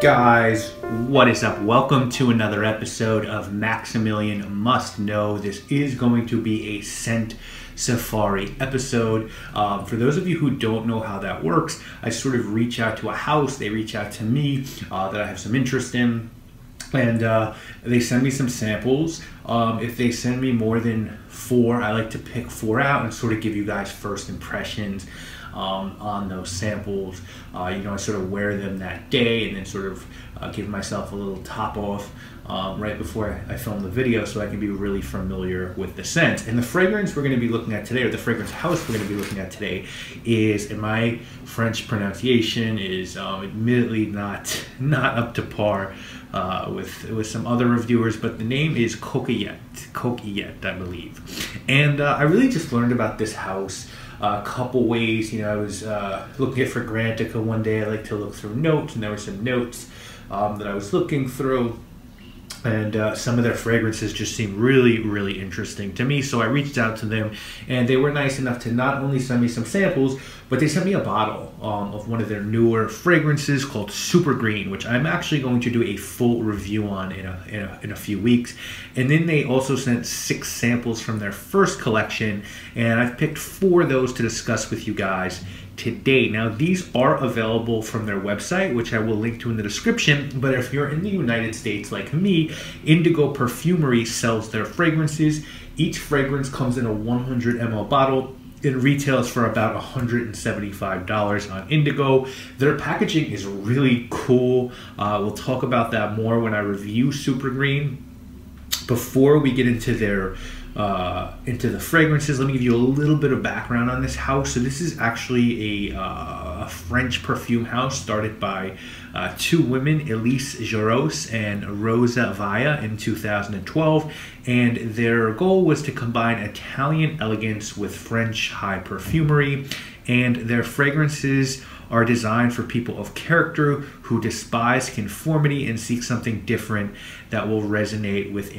Guys, what is up? Welcome to another episode of Maximilian Must Know. This is going to be a scent safari episode. For those of you who don't know how that works, I sort of reach out to a house, they reach out to me that I have some interest in, and they send me some samples. If they send me more than 4, I like to pick 4 out and sort of give you guys first impressions on those samples. I sort of wear them that day and then sort of give myself a little top off right before I film the video so I can be really familiar with the scent. And the fragrance we're going to be looking at today, or the fragrance house we're going to be looking at today, is, and my French pronunciation is admittedly not up to par with some other reviewers, but the name is Coquillete, I believe. And I really just learned about this house a couple ways. I was looking at Fragrantica one day. I like to look through notes, and there were some notes that I was looking through, and some of their fragrances just seemed really interesting to me. So I reached out to them, and they were nice enough to not only send me some samples, but they sent me a bottle of one of their newer fragrances called Super Green, which I'm actually going to do a full review on in a few weeks. And then they also sent 6 samples from their first collection, and I've picked 4 of those to discuss with you guys today. Now, these are available from their website, which I will link to in the description, but if you're in the United States like me, Indigo Perfumery sells their fragrances. Each fragrance comes in a 100 ml bottle. It retails for about $175 on Indigo. Their packaging is really cool. We'll talk about that more when I review Super Green. Before we get into into the fragrances, let me give you a little bit of background on this house. So this is actually a French perfume house started by 2 women, Elise Jaros and Rosa Vaya, in 2012, and their goal was to combine Italian elegance with French high perfumery, and their fragrances are designed for people of character who despise conformity and seek something different that will resonate with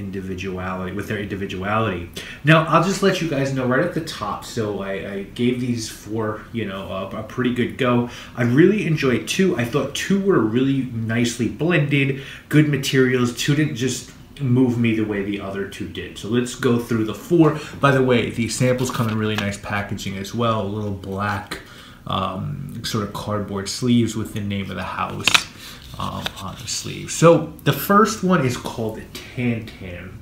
their individuality. Now, I'll just let you guys know right at the top. So I gave these 4, a pretty good go. I really enjoyed 2. I thought 2 were really nicely blended, good materials. 2 didn't just move me the way the other 2 did. So let's go through the 4. By the way, these samples come in really nice packaging as well. A little black sort of cardboard sleeves with the name of the house on the sleeve. So the first one is called Tantan.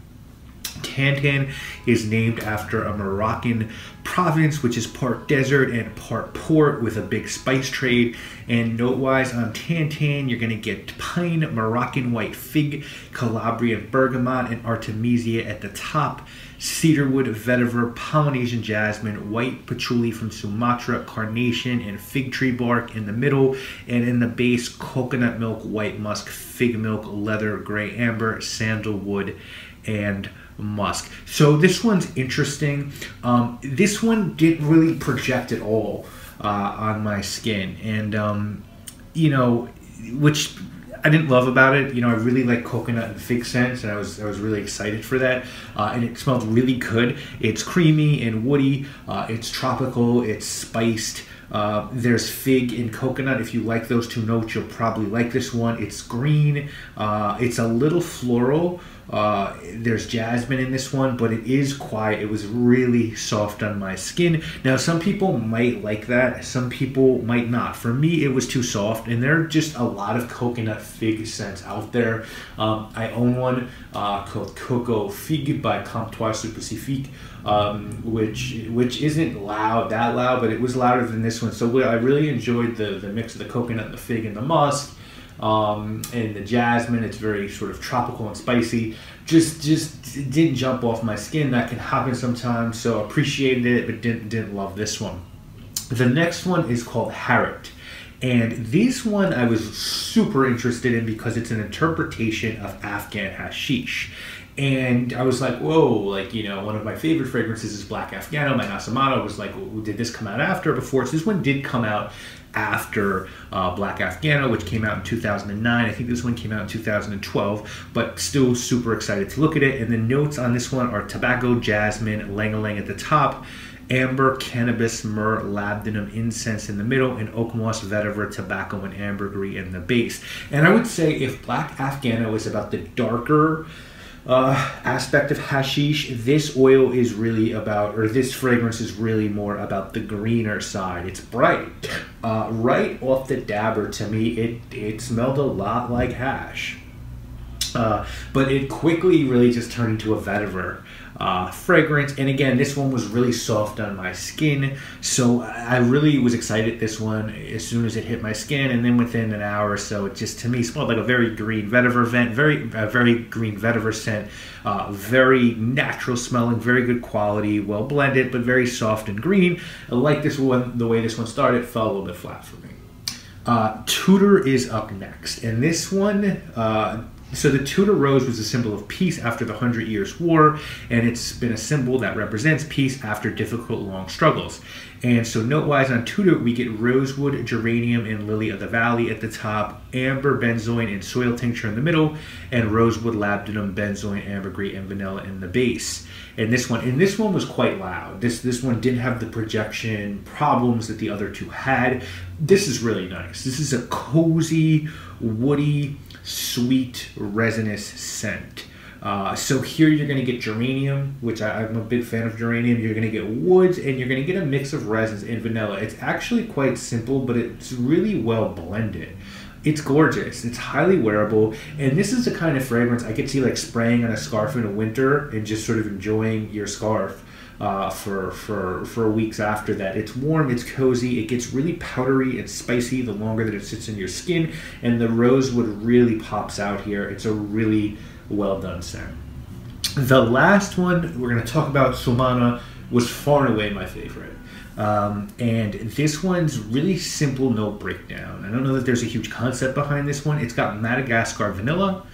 Tantan is named after a Moroccan province which is part desert and part port with a big spice trade. And note-wise on Tantan, you're going to get pine, Moroccan white fig, Calabrian bergamot, and artemisia at the top, cedarwood, vetiver, Polynesian jasmine, white patchouli from Sumatra, carnation, and fig tree bark in the middle, and in the base, coconut milk, white musk, fig milk, leather, gray amber, sandalwood, and musk. So this one's interesting. This one didn't really project at all on my skin, and which I didn't love about it. I really like coconut and fig scents, and I was really excited for that. And it smelled really good. It's creamy and woody. It's tropical. It's spiced. There's fig and coconut. If you like those 2 notes, you'll probably like this one. It's green. It's a little floral. There's jasmine in this one, but it is quiet. It was really soft on my skin. Now, some people might like that. Some people might not. For me, it was too soft, and there are just a lot of coconut fig scents out there. I own one called Coco Figue by Comptoir du Pacifique, which isn't that loud, but it was louder than this one. So I really enjoyed the mix of the coconut, the fig, and the musk. And the jasmine. It's very sort of tropical and spicy. Just didn't jump off my skin. That can happen sometimes, so appreciated it, but didn't love this one. The next one is called Harit, and this one I was super interested in because it's an interpretation of Afghan hashish. And I was like, whoa, one of my favorite fragrances is Black Afghano. My Nasamata was like, well, did this come out after or before? So this one did come out after Black Afghano, which came out in 2009. I think this one came out in 2012, but still super excited to look at it. And the notes on this one are tobacco, jasmine, ylang ylang at the top, amber, cannabis, myrrh, labdanum, incense in the middle, and oak moss, vetiver, tobacco, and ambergris in the base. And I would say if Black Afghano is about the darker aspect of hashish, this oil is really about, or this fragrance is really more about the greener side. It's bright. Right off the dabber, to me, it smelled a lot like hash. But it quickly really just turned into a vetiver fragrance. And again, this one was really soft on my skin, so I really was excited this one as soon as it hit my skin, and then within an hour or so, it just to me smelled like a very green vetiver very green vetiver scent, very natural smelling, very good quality, well blended, but very soft and green. I like this one. The way this one started fell a little bit flat for me. Tudor is up next, and this one, so the Tudor rose was a symbol of peace after the 100 Years' War, and it's been a symbol that represents peace after difficult, long struggles. And so note-wise on Tudor, we get rosewood, geranium, and lily of the valley at the top, amber, benzoin, and soil tincture in the middle, and rosewood, labdanum, benzoin, ambergris, and vanilla in the base. And this one was quite loud. This one didn't have the projection problems that the other two had. This is really nice. This is a cozy, woody, sweet, resinous scent. So here you're going to get geranium, which I'm a big fan of geranium. You're going to get woods, and you're going to get a mix of resins and vanilla. It's actually quite simple, but it's really well blended. It's gorgeous. It's highly wearable, and this is the kind of fragrance I could see like spraying on a scarf in the winter and just sort of enjoying your scarf for weeks after that. It's warm, it's cozy, it gets really powdery and spicy the longer that it sits in your skin, and the rosewood really pops out here. It's a really well done scent. The last one we're going to talk about, Sulmana, was far and away my favorite. And this one's really simple note breakdown. I don't know that there's a huge concept behind this one. It's got Madagascar vanilla,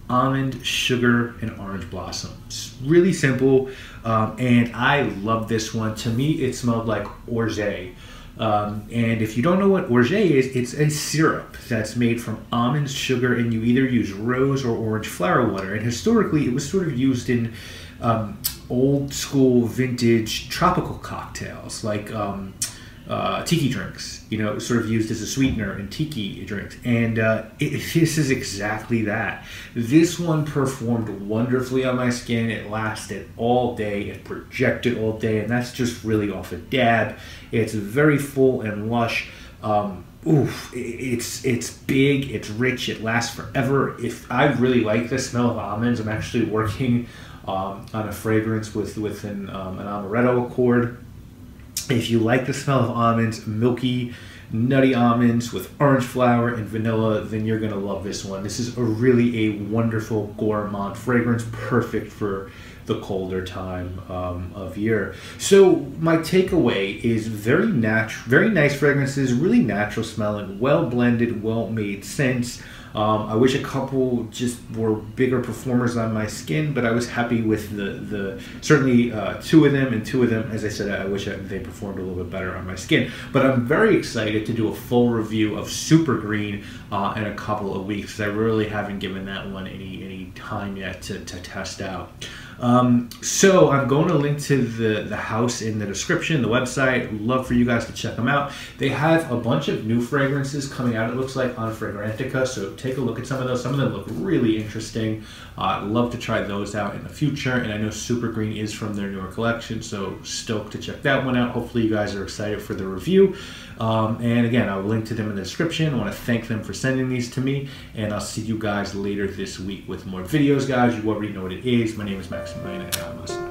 almond, sugar, and orange blossom. It's really simple, and I love this one. To me, it smelled like orgeat. And if you don't know what orgeat is, it's a syrup that's made from almonds, sugar, and you either use rose or orange flower water. And historically, it was sort of used in old school vintage tropical cocktails like tiki drinks, you know, sort of used as a sweetener in tiki drinks. And this is exactly that. This one performed wonderfully on my skin. It lasted all day. It projected all day, and that's just really off a dab. It's very full and lush. It's big, it's rich, it lasts forever. If I really like the smell of almonds, I'm actually working on a fragrance with an amaretto accord. If you like the smell of almonds, milky, nutty almonds with orange flower and vanilla, then you're going to love this one. This is really a wonderful gourmand fragrance, perfect for the colder time of year. So my takeaway is very nice fragrances, really natural smelling, well blended, well made scents. I wish a couple just were bigger performers on my skin, but I was happy with the certainly two of them, as I said, I wish they performed a little bit better on my skin. But I'm very excited to do a full review of Super Green in a couple of weeks, because I really haven't given that one any time yet to test out. So I'm going to link to the house in the description, the website. Love for you guys to check them out. They have a bunch of new fragrances coming out, it looks like, on Fragrantica, so take a look at some of those. Some of them look really interesting. I'd love to try those out in the future, and I know Super Green is from their newer collection, so stoked to check that one out. Hopefully you guys are excited for the review. And again, I'll link to them in the description. I want to thank them for sending these to me, and I'll see you guys later this week with more videos, guys. You already know what it is. My name is Maximilian, and I must